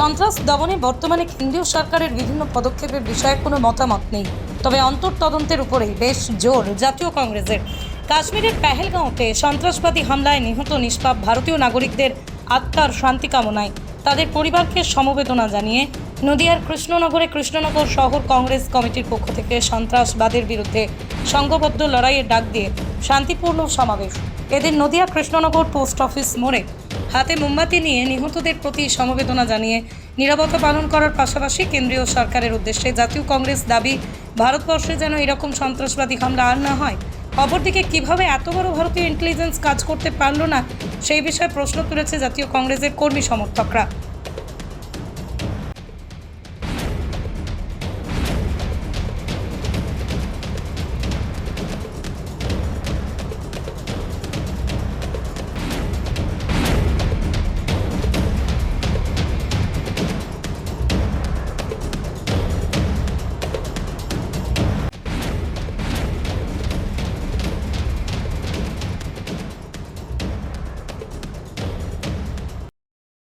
সন্ত্রাস দমনে বর্তমানে কেন্দ্রীয় সরকারের বিভিন্ন পদক্ষেপের বিষয়ে কোনো মতামত নেই, তবে অন্তর্তদন্তের উপরেই বেশ জোর জাতীয় কংগ্রেসের। কাশ্মীরের পেহেলগাঁওতে সন্ত্রাসবাদী হামলায় নিহত নিষ্পাপ ভারতীয় নাগরিকদের আত্মার শান্তি কামনায় তাদের পরিবারকে সমবেদনা জানিয়ে নদিয়ার কৃষ্ণনগরে কৃষ্ণনগর শহর কংগ্রেস কমিটির পক্ষ থেকে সন্ত্রাসবাদের বিরুদ্ধে সংঘবদ্ধ লড়াইয়ের ডাক দিয়ে শান্তিপূর্ণ সমাবেশ। এদিন নদিয়া কৃষ্ণনগর পোস্ট অফিস মোড়ে হাতে মোমবাতি নিয়ে নিহতদের প্রতি সমবেদনা জানিয়ে নীরবতা পালন করার পাশাপাশি কেন্দ্রীয় সরকারের উদ্দেশ্যে জাতীয় কংগ্রেস দাবি, ভারতবর্ষে যেন এরকম সন্ত্রাসবাদী হামলা আর না হয়। অপরদিকে কিভাবে এত বড় ভারতীয় ইন্টেলিজেন্স কাজ করতে পারল না, সেই বিষয়ে প্রশ্ন তুলেছে জাতীয় কংগ্রেসের কর্মী সমর্থকরা।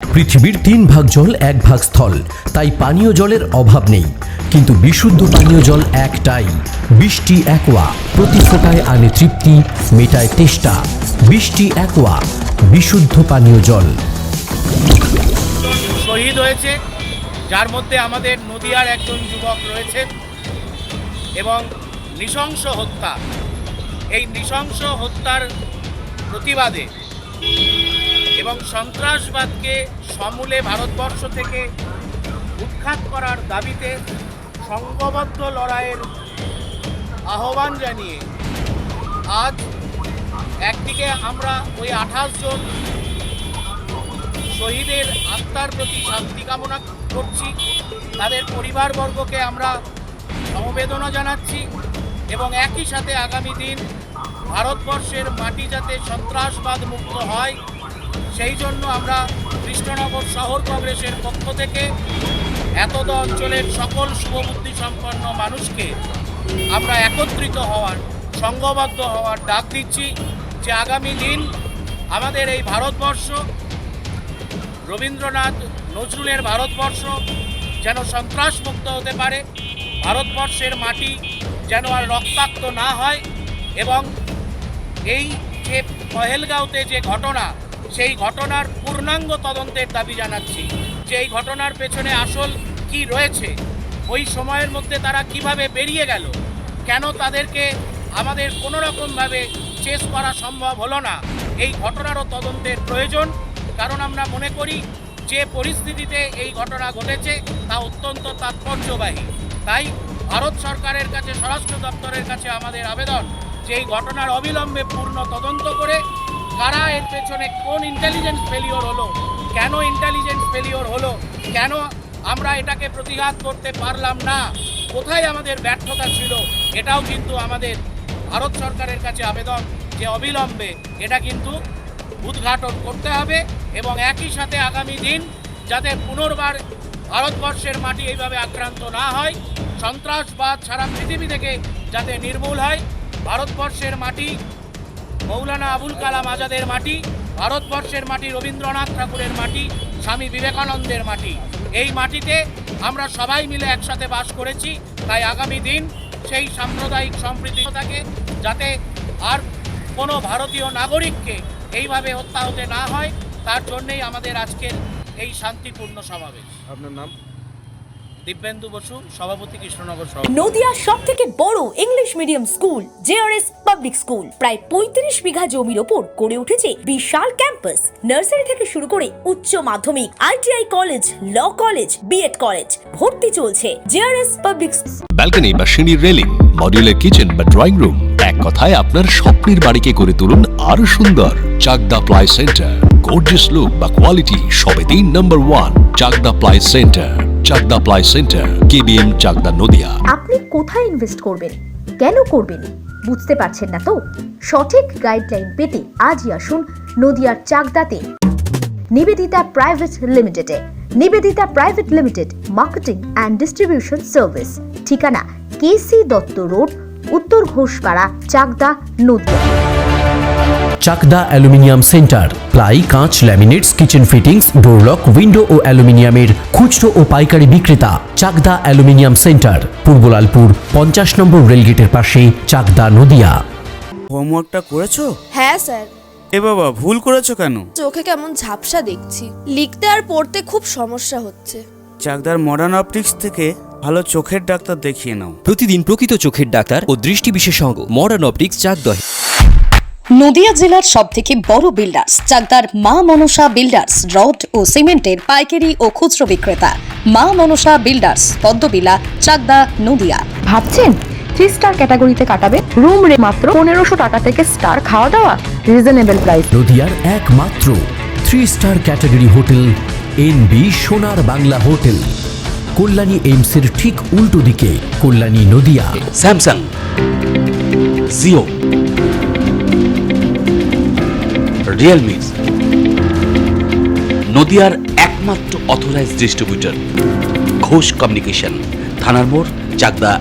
পৃথিবীর 3 ভাগ জল 1 ভাগ স্থল, তাই পানীয় জলের অভাব নেই। কিন্তু বিশুদ্ধ পানীয় জল একটাই, বৃষ্টি অ্যাকোয়া। প্রতি ফোঁটায় আনে তৃপ্তি, মেটায় তেষ্টা। বৃষ্টি অ্যাকোয়া, বিশুদ্ধ পানীয় জল। শহীদ হয়েছে, যার মধ্যে আমাদের নদিয়ার একজন যুবক রয়েছেন, এবং নৃশংস হত্যা, এই নৃশংস হত্যার প্রতিবাদে এবং সন্ত্রাসবাদকে সমূলে ভারতবর্ষ থেকে উৎখাত করার দাবিতে সংঘবদ্ধ লড়াইয়ের আহ্বান জানিয়ে আজ একদিকে আমরা ওই 28 জন শহীদের আত্মার প্রতি শান্তি কামনা করছি, তাদের পরিবারবর্গকে আমরা সমবেদনা জানাচ্ছি, এবং একই সাথে আগামী দিন ভারতবর্ষের মাটি যাতে সন্ত্রাসবাদ মুক্ত হয় সেই জন্য আমরা কৃষ্ণনগর শহর কংগ্রেসের পক্ষ থেকে এতদ অঞ্চলের সকল শুভবুদ্ধি সম্পন্ন মানুষকে আমরা একত্রিত হওয়ার, সংঘবদ্ধ হওয়ার ডাক দিচ্ছি যে আগামী দিন আমাদের এই ভারতবর্ষ, রবীন্দ্রনাথ নজরুলের ভারতবর্ষ যেন সন্ত্রাসমুক্ত হতে পারে, ভারতবর্ষের মাটি যেন আর রক্তাক্ত না হয়, এবং এই যে পেহেলগাঁওতে যে ঘটনা, সেই ঘটনার পূর্ণাঙ্গ তদন্তের দাবি জানাচ্ছি যে এই ঘটনার পেছনে আসল কি রয়েছে, ওই সময়ের মধ্যে তারা কিভাবে বেরিয়ে গেল, কেন তাদেরকে আমাদের কোনো রকমভাবে চেস করা সম্ভব হলো না, এই ঘটনারও তদন্তের প্রয়োজন। কারণ আমরা মনে করি যে পরিস্থিতিতে এই ঘটনা ঘটেছে তা অত্যন্ত তাৎপর্যবাহী। তাই ভারত সরকারের কাছে, স্বরাষ্ট্র দপ্তরের কাছে আমাদের আবেদন যে এই ঘটনার অবিলম্বে পূর্ণ তদন্ত করে কারা এর পেছনে, কোন ইন্টেলিজেন্স ফেলিওর হলো, কেন ইন্টেলিজেন্স ফেলিওর হলো, কেন আমরা এটাকে প্রতিঘাত করতে পারলাম না, কোথায় আমাদের ব্যর্থতা ছিল, এটাও কিন্তু আমাদের ভারত সরকারের কাছে আবেদন যে অবিলম্বে এটা কিন্তু উদ্ঘাটন করতে হবে, এবং একই সাথে আগামী দিন যাতে পুনর্বার ভারতবর্ষের মাটি এইভাবে আক্রান্ত না হয়, সন্ত্রাসবাদ সারা পৃথিবী থেকে যাতে নির্মূল হয়, ভারতবর্ষের মাটি মৌলানা আবুল কালাম আজাদের মাটি, ভারতবর্ষের মাটি রবীন্দ্রনাথ ঠাকুরের মাটি, স্বামী বিবেকানন্দের মাটি, এই মাটিতে আমরা সবাই মিলে একসাথে বাস করেছি। তাই আগামী দিন সেই সাম্প্রদায়িক সম্প্রীতি থাকে, যাতে আর কোনো ভারতীয় নাগরিককে এইভাবে হত্যা হতে না হয়, তার জন্যেই আমাদের আজকের এই শান্তিপূর্ণ সমাবেশ। আপনার নাম? দিব্যেন্দু বসু, সভাপতি, কৃষ্ণনগর শহর। নদিয়ার সবথেকে বড় English medium school JRS public school প্রায় 35 বিঘা জমির ওপর গড়ে উঠেছে বিশাল ক্যাম্পাস। নার্সারি থেকে শুরু করে উচ্চ মাধ্যমিক, ITI college, law college, BEd college, ভর্তি চলছে জেআরএস পাবলিক। ব্যালকনি বা সিঁড়ির রেলিং, মডিউলার কিচেন বা ড্রয়িং রুম, এক কথায় আপনার স্বপ্নের বাড়িকে করে তুলুন আরো সুন্দর। Chakdah ply centre, gorgeous look বা কোয়ালিটি সবে 3 number 1 Chakdah ply centre. Chakdah ply centre, KBM, Chakdah, Nadia. আপনি কোথায় ইনভেস্ট করবেন, কেন করবেন, বুঝতে পারছেন না তো? সঠিক গাইডলাইন পেতে আজই আসুন নদিয়ার চাকদাতে নিবেদিতা প্রাইভেট লিমিটেডে। Nivedita private limited, marketing and distribution service. ঠিকানা কেসি দত্ত রোড, উত্তর Ghoshpara, Chakdah, Nadia. Chakdah aluminium centre, ply, কাঁচ, laminates, kitchen fittings, door lock, window ও অ্যালুমিনিয়ামের খুচরো ও পাইকারি বিক্রেতা। চাকদা অ্যালুমিনিয়াম সেন্টার, পূর্বলালপুর 50 নম্বর রেলগেটের পাশে, চাকদা, নদিয়া। হোমওয়ার্কটা করেছো? হ্যাঁ স্যার। এ বাবা, ভুল করেছো কেন? চোখে কেমন ঝাপসা দেখছি, লিখতে আর পড়তে খুব সমস্যা হচ্ছে। চাকদার মডার্ন অপটিক্স থেকে ভালো চোখের ডাক্তার দেখিয়ে নাও। প্রতিদিন প্রকৃত চোখের ডাক্তার ও দৃষ্টি বিশেষজ্ঞ মডার্ন অপটিক্স, চাকদহ। নদিয়া জেলার সবথেকে বড় বিল্ডার্স চাকদার মা মনসা বিল্ডার্স, রড ও সিমেন্টের পাইকারি ও খুচরো বিক্রেতা। মা মনসা বিল্ডার্স, পদ্মবিলা, চাকদা, নদিয়া। ভাবছেন 3 স্টার ক্যাটাগরিতে কাটাবে? রুম রে মাত্র 1500 টাকা থেকে স্টার, খাওয়া দাওয়া রিজনেবল প্রাইস। নদিয়ার একমাত্র 3 স্টার ক্যাটাগরি হোটেল এনবি সোনার বাংলা হোটেল, কল্যাণী এইমসের ঠিক উল্টো দিকে, কল্যাণী, নদিয়া। স্যামসাং, জিও, রিয়েলমি, নদিয়ার একমাত্র অথরাইজড ডিস্ট্রিবিউটর ঘোষ কমিউনিকেশন, থানার মোড়, চাকদা,